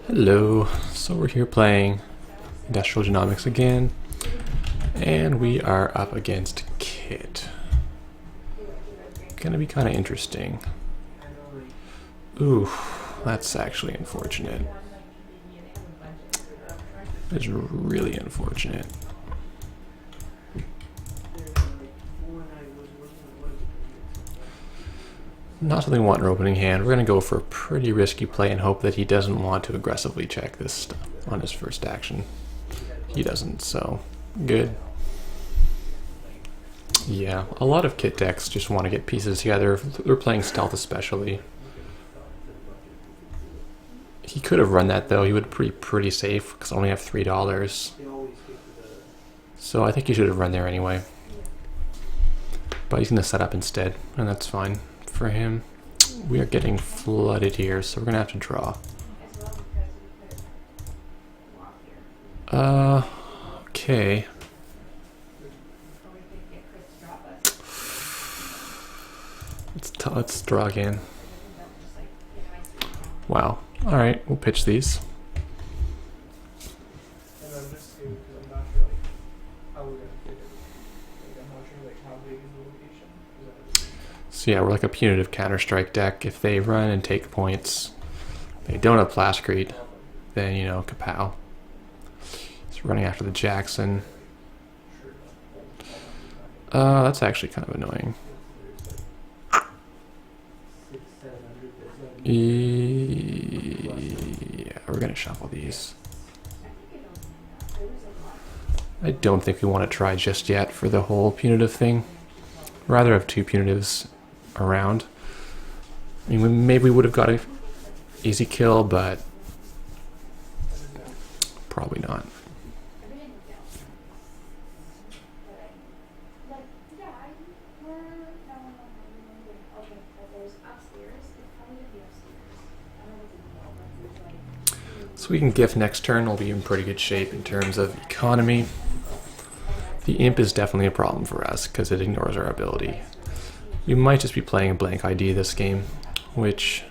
Hello, so we're here playing Industrial Genomics again, and we are up against Kit. Gonna be kind of interesting. Ooh, that's actually unfortunate. It's really unfortunate. Not something we want in our opening hand. We're going to go for a pretty risky play and hope that he doesn't want to aggressively check this stuff on his first action. He doesn't, so good. Yeah, a lot of Kit decks just want to get pieces together. They're playing stealth especially. He could have run that though. He would be pretty safe because I only have $3. So I think he should have run there anyway. But he's going to set up instead, and that's fine. For him, we are getting flooded here, so we're gonna have to draw. Okay. Let's draw again. Wow. All right, we'll pitch these. So yeah, we're like a Punitive Counterstrike deck. If they run and take points, they don't have Plascrete, then, you know, kapow. It's running after the Jackson. That's actually kind of annoying. Yeah, we're gonna shuffle these. I don't think we want to try just yet for the whole punitive thing. Rather have two punitives around. I mean, maybe we would have got an easy kill, but probably not. So we can gift next turn. We'll be in pretty good shape in terms of economy. The imp is definitely a problem for us because it ignores our ability. We might just be playing a blank ID this game, which,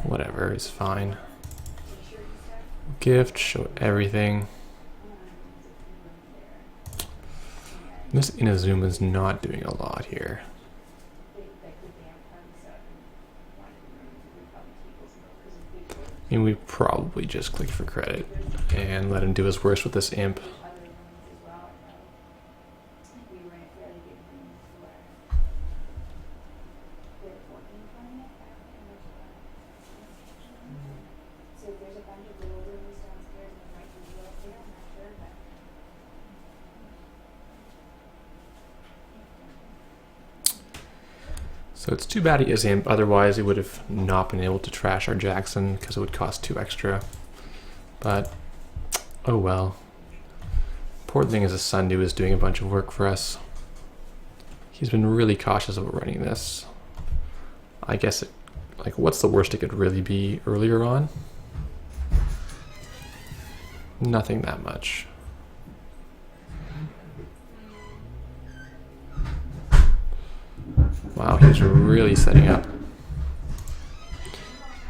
whatever, is fine. Gift, show everything. This Inazuma is not doing a lot here. I mean, we probably just click for credit and let him do his worst with this imp. So it's too bad he is imp, otherwise he would have not been able to trash our Jackson because it would cost 2 extra. But, oh well. Important thing is the Sundew is doing a bunch of work for us. He's been really cautious about running this. I guess, like, what's the worst it could really be earlier on? Nothing that much. Wow, he's really setting up.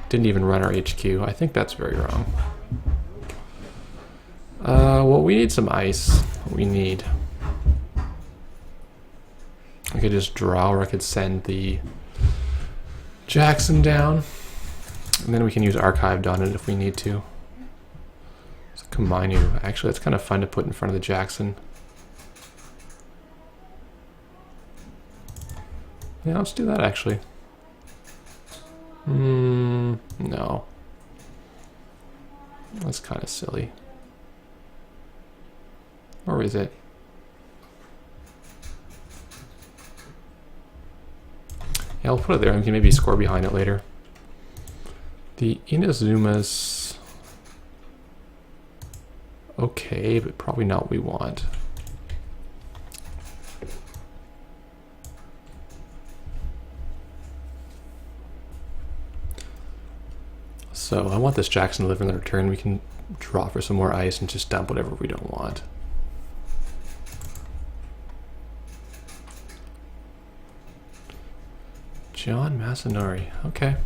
Didn't even run our HQ. I think that's very wrong. Well, we need some ice. We need... I could just draw, or I could send the Jackson down. And then we can use Archived on it if we need to. So Kaminu. Actually, that's kind of fun to put in front of the Jackson. Yeah, let's do that actually. No. That's kind of silly. Or is it? Yeah, I'll put it there and we can maybe score behind it later. The Inazuma's okay, but probably not what we want. So I want this Jackson to live in the return. We can draw for some more ice and just dump whatever we don't want. John Masanori, okay.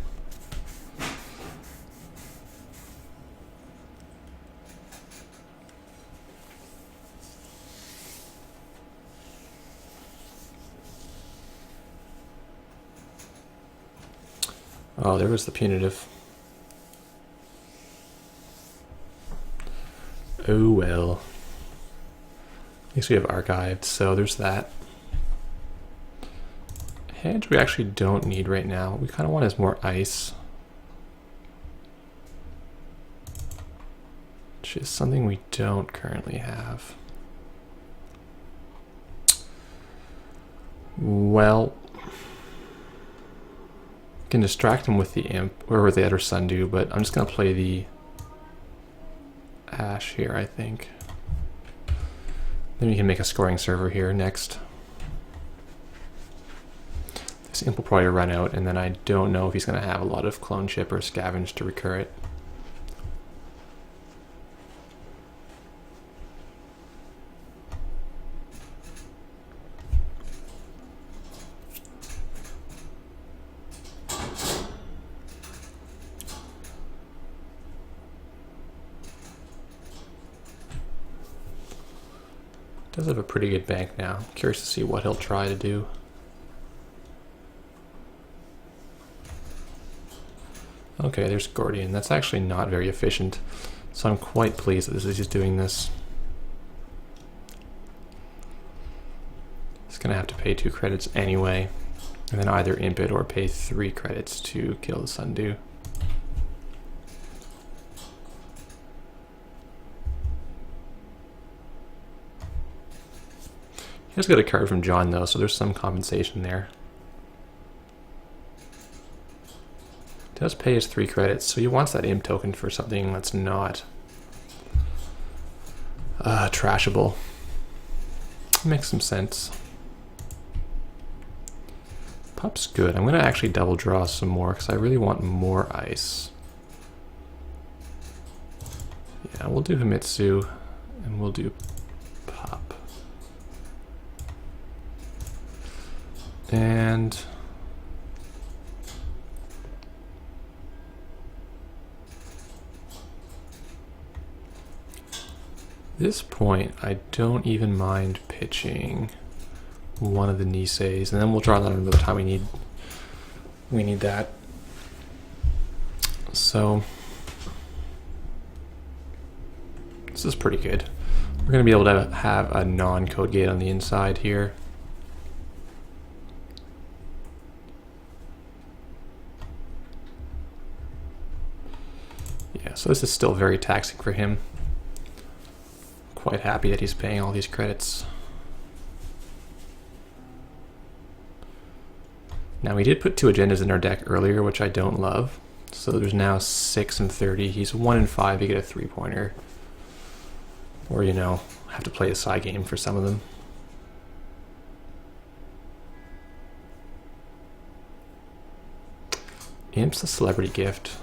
Oh, there was the punitive. Oh well. At least we have archived, so there's that. Hedge we actually don't need right now. What we kind of want is more ice. Which is something we don't currently have. Well, we can distract him with the imp, or with the other sundew, but I'm just going to play the ash here, I think. Then we can make a scoring server here next. This imp will probably run out, and then I don't know if he's going to have a lot of clone chip or scavenge to recur it. Does have a pretty good bank now. Curious to see what he'll try to do. Okay, there's Gordian. That's actually not very efficient, so I'm quite pleased that he's doing this. He's gonna have to pay 2 credits anyway, and then either imp it or pay 3 credits to kill the sundew. He does get a card from John though, so there's some compensation there. Does pay his 3 credits, so he wants that imp token for something that's not trashable. Makes some sense. Pup's good. I'm going to actually double draw some more because I really want more ice. Yeah, we'll do Himitsu and we'll do Pup. And at this point, I don't even mind pitching one of the Niseis, and then we'll draw that another time we need that. So this is pretty good. We're going to be able to have a non-code gate on the inside here. Yeah, so this is still very taxing for him. Quite happy that he's paying all these credits. Now we did put 2 agendas in our deck earlier, which I don't love. So there's now 6 and 30. He's 1 and 5. You get a 3-pointer. Or, you know, have to play a side game for some of them. Imp's a celebrity gift.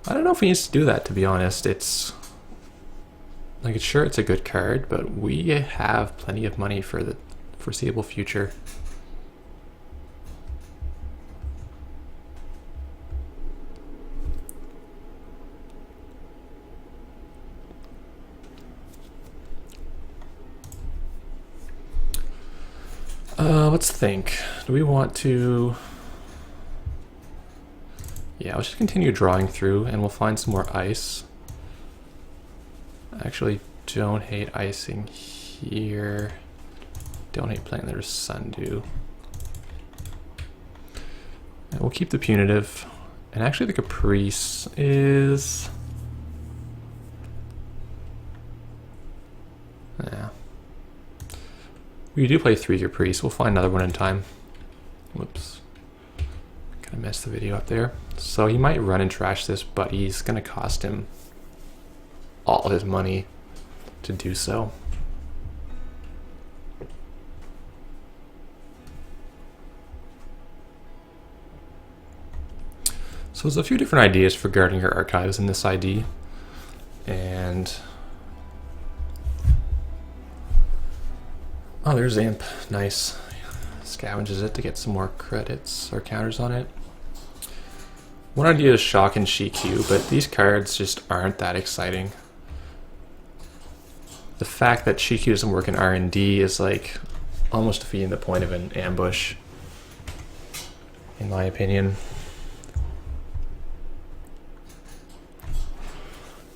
I don't know if he needs to do that, to be honest. It's like, sure, it's a good card, but we have plenty of money for the foreseeable future. Let's think. Do we want to... Yeah, let's just continue drawing through and we'll find some more ice. I actually don't hate icing here. Don't hate playing their sundew. And we'll keep the punitive. And actually the caprice is... Yeah. We do play 3 caprice. We'll find another one in time. Whoops. Kind of messed the video up there. So he might run and trash this, but he's going to cost him all his money to do so. So there's a few different ideas for guarding your archives in this ID. And... oh, there's Imp. Nice. Scavenges it to get some more credits or counters on it. One idea is Shock and Shikyu, but these cards just aren't that exciting. The fact that Shikyu doesn't work in R&D is like almost defeating the point of an ambush, in my opinion.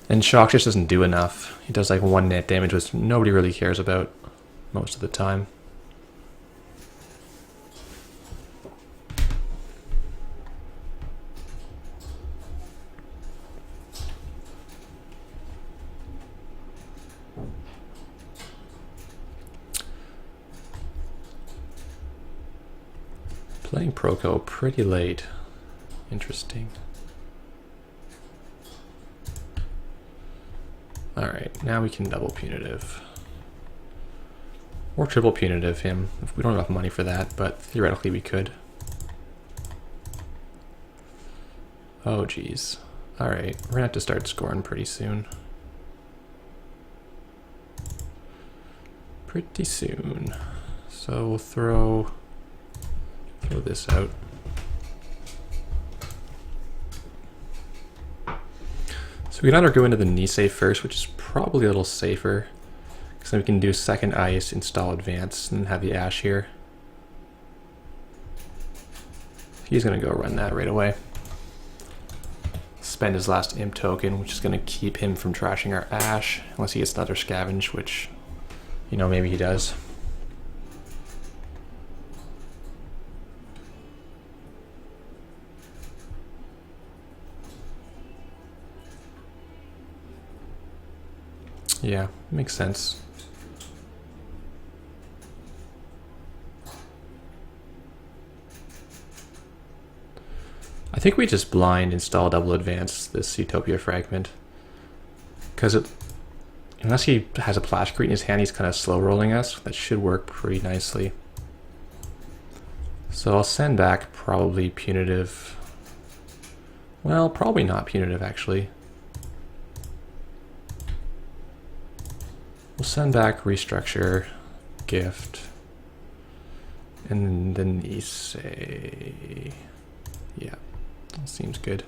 And shock just doesn't do enough. He does like 1 net damage, which nobody really cares about most of the time. Playing Proco pretty late. Interesting. Alright, now we can double punitive. Or triple punitive him. We don't have enough money for that, but theoretically we could. Oh geez. Alright, we're gonna have to start scoring pretty soon. Pretty soon. So we'll throw this out. So we can either go into the Nisei first, which is probably a little safer, because then we can do second ice, install advance, and have the ash here. He's going to go run that right away. Spend his last imp token, which is going to keep him from trashing our ash, unless he gets another scavenge, which, you know, maybe he does. Yeah, makes sense. I think we just blind install double advance this Utopia fragment, because unless he has a Plashcrete in his hand, he's kind of slow rolling us. That should work pretty nicely. So I'll send back probably punitive. Well, probably not punitive actually. We'll send back restructure, gift, and then Nisei. Yeah, that seems good.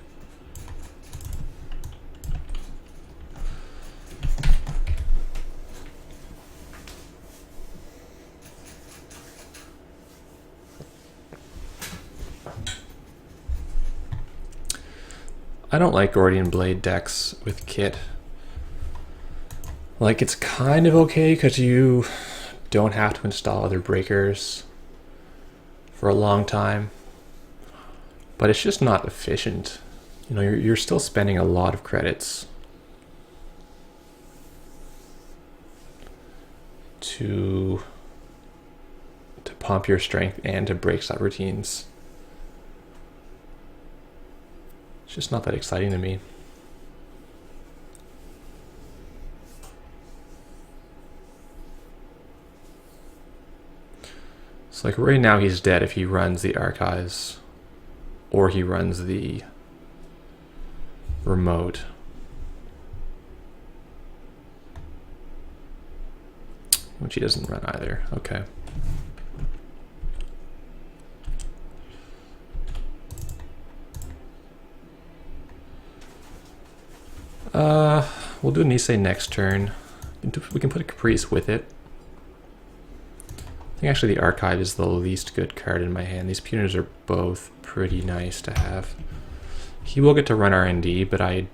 I don't like Gordian Blade decks with Kit. Like, it's kind of okay because you don't have to install other breakers for a long time, but it's just not efficient. You know, you're still spending a lot of credits to pump your strength and to break subroutines. It's just not that exciting to me. So like right now he's dead if he runs the archives or he runs the remote. Which he doesn't run either. Okay. We'll do Nisei next turn. We can put a Caprice with it. I think actually the Archive is the least good card in my hand. These punitors are both pretty nice to have. He will get to run R&D, but I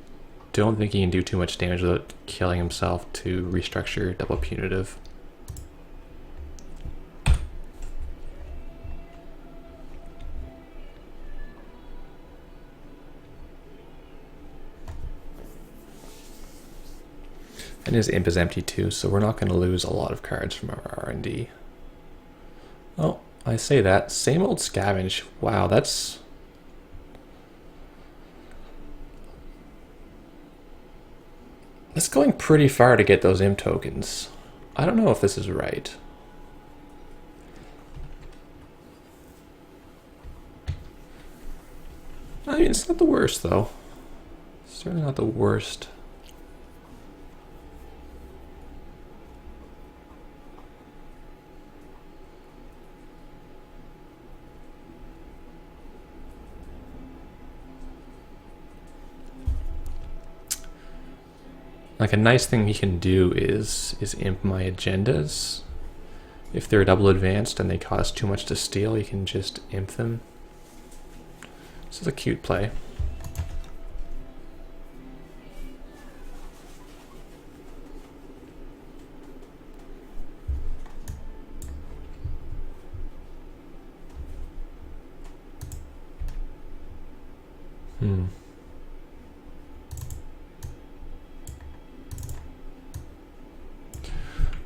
don't think he can do too much damage without killing himself to restructure double punitive. And his imp is empty too, so we're not going to lose a lot of cards from our R&D. Oh, I say that. Same old scavenge. Wow, that's... That's going pretty far to get those imp tokens. I don't know if this is right. I mean, it's not the worst, though. It's certainly not the worst. Like a nice thing he can do is imp my agendas. If they're double advanced and they cost too much to steal, you can just imp them. This is a cute play.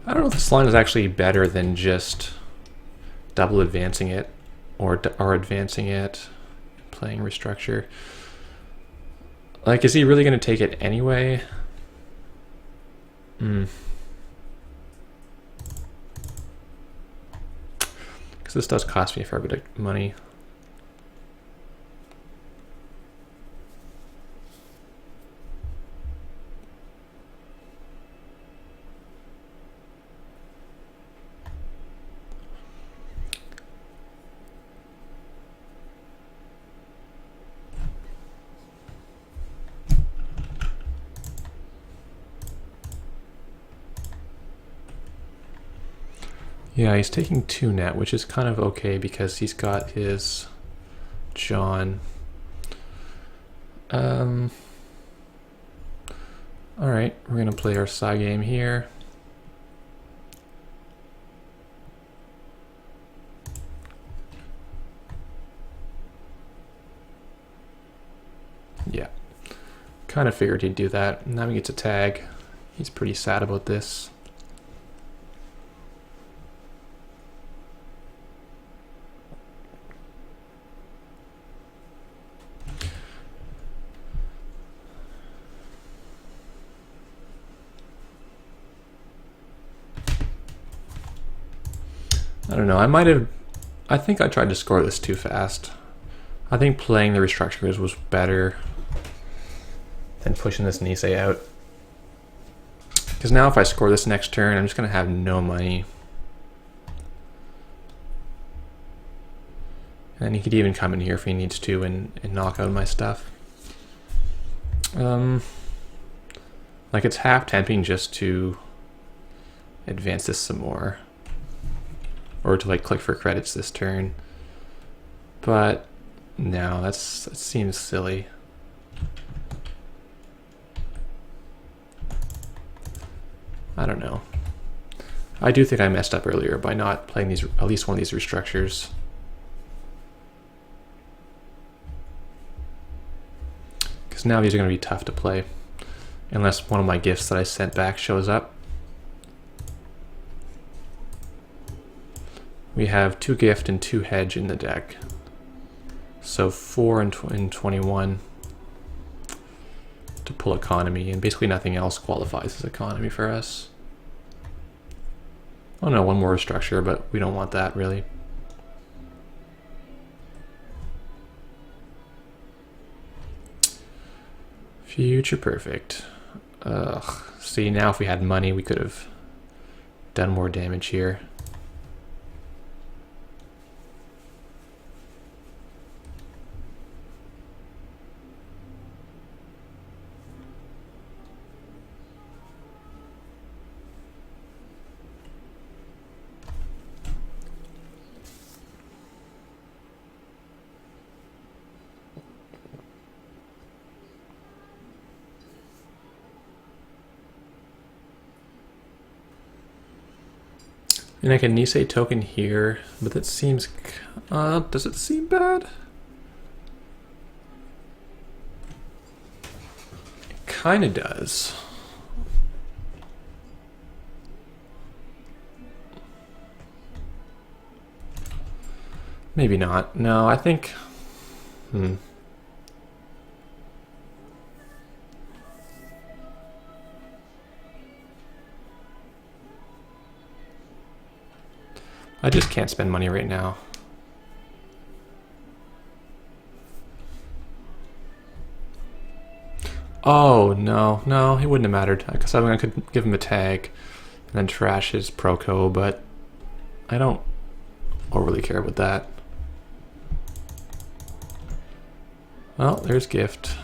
I don't know if this line is actually better than just double advancing it or advancing it, playing restructure. Like, is he really going to take it anyway? Because this does cost me a fair bit of money. Yeah, he's taking 2 net, which is kind of okay because he's got his John. Alright, we're going to play our side game here. Yeah, kind of figured he'd do that. Now he gets a tag. He's pretty sad about this. I don't know, I think I tried to score this too fast. I think playing the restructurers was better than pushing this Nisei out. Because now if I score this next turn, I'm just going to have no money. And he could even come in here if he needs to and knock out my stuff. Like, it's half tempting just to advance this some more. Or to like click for credits this turn. But no, that seems silly. I don't know. I do think I messed up earlier by not playing these, at least one of these restructures. Because now these are going to be tough to play. Unless one of my gifts that I sent back shows up. We have 2 gift and 2 hedge in the deck. So 4 and 21 to pull economy, and basically nothing else qualifies as economy for us. Oh no, one more restructure, but we don't want that really. Future perfect. Ugh. See, now if we had money, we could have done more damage here. And I can Nisei token here, but that seems... does it seem bad? It kind of does. Maybe not. No, I think... I just can't spend money right now. Oh, no, no, it wouldn't have mattered. Because I could give him a tag and then trash his Proco, but I don't overly care about that. Well, there's gift.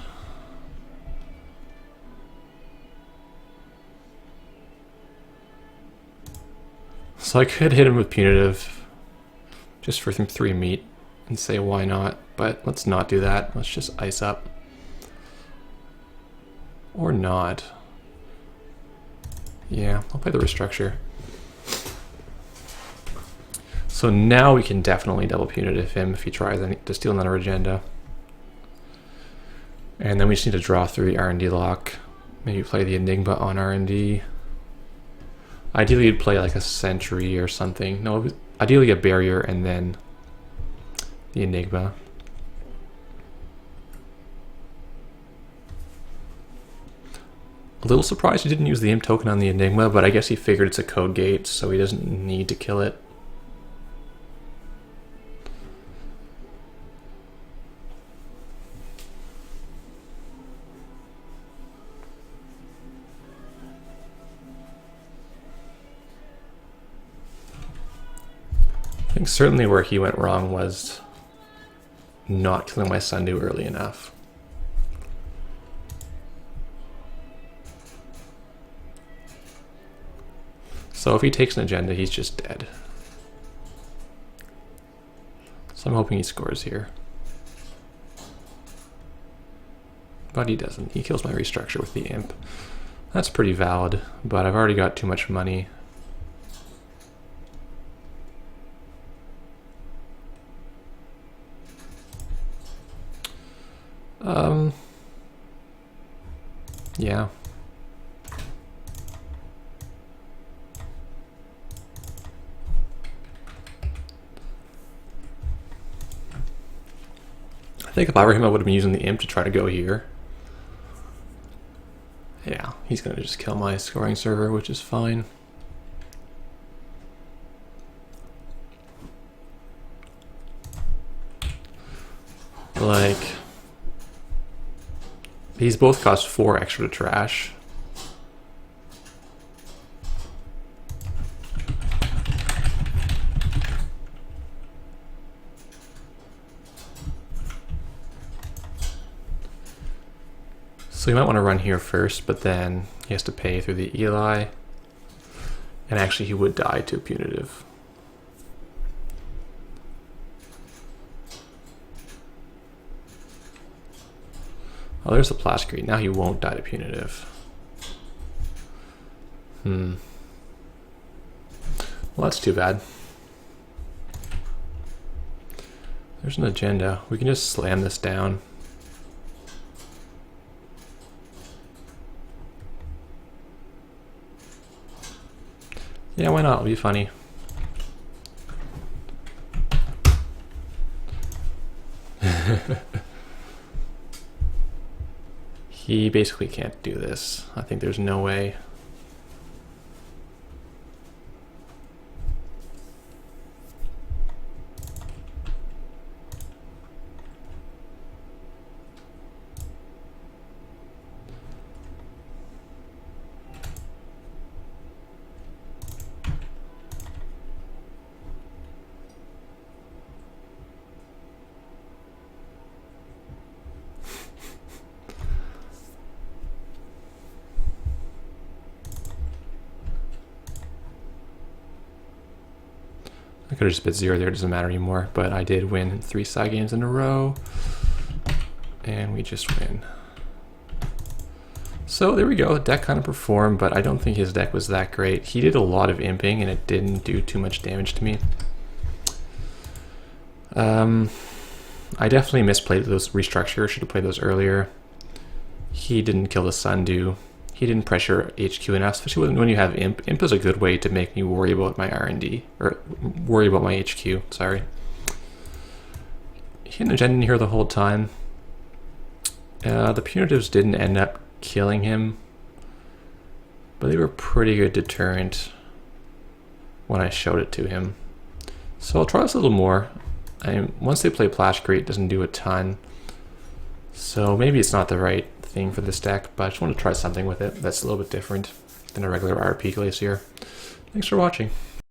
So I could hit him with Punitive just for some 3 meat and say why not, but let's not do that. Let's just ice up. Or not. Yeah, I'll play the restructure. So now we can definitely double Punitive him if he tries to steal another agenda. And then we just need to draw through the R&D lock. Maybe play the Enigma on R&D. Ideally you'd play like a Sentry or something. No, ideally a Barrier and then the Enigma. A little surprised he didn't use the Imp token on the Enigma, but I guess he figured it's a code gate, so he doesn't need to kill it. I think certainly where he went wrong was not killing my Sundew early enough. So if he takes an agenda, he's just dead. So I'm hoping he scores here. But he doesn't. He kills my restructure with the Imp. That's pretty valid, but I've already got too much money. Yeah. I think if I were him, I would have been using the Imp to try to go here. Yeah, he's going to just kill my scoring server, which is fine. Like, these both cost 4 extra to trash. So you might want to run here first, but then he has to pay through the Eli. And actually he would die to Punitive. Oh, there's the Plascrete. Now he won't die to Punitive. Well, that's too bad. There's an agenda. We can just slam this down. Yeah, why not? It'll be funny. He basically can't do this. I think there's no way. I could have just bid 0 there, it doesn't matter anymore, but I did win 3 side games in a row, and we just win. So there we go, the deck kind of performed, but I don't think his deck was that great. He did a lot of imping, and it didn't do too much damage to me. I definitely misplayed those restructures, should have played those earlier. He didn't kill the Sundew. He didn't pressure HQ enough, especially when you have Imp. Imp is a good way to make me worry about my R&D, or worry about my HQ, sorry. He had an agenda in here the whole time. The Punitives didn't end up killing him, but they were pretty good deterrent when I showed it to him. So I'll try this a little more. Once they play Plascrete, it doesn't do a ton. So maybe it's not the right thing for this deck, but I just want to try something with it that's a little bit different than a regular RP Glacier. Thanks for watching.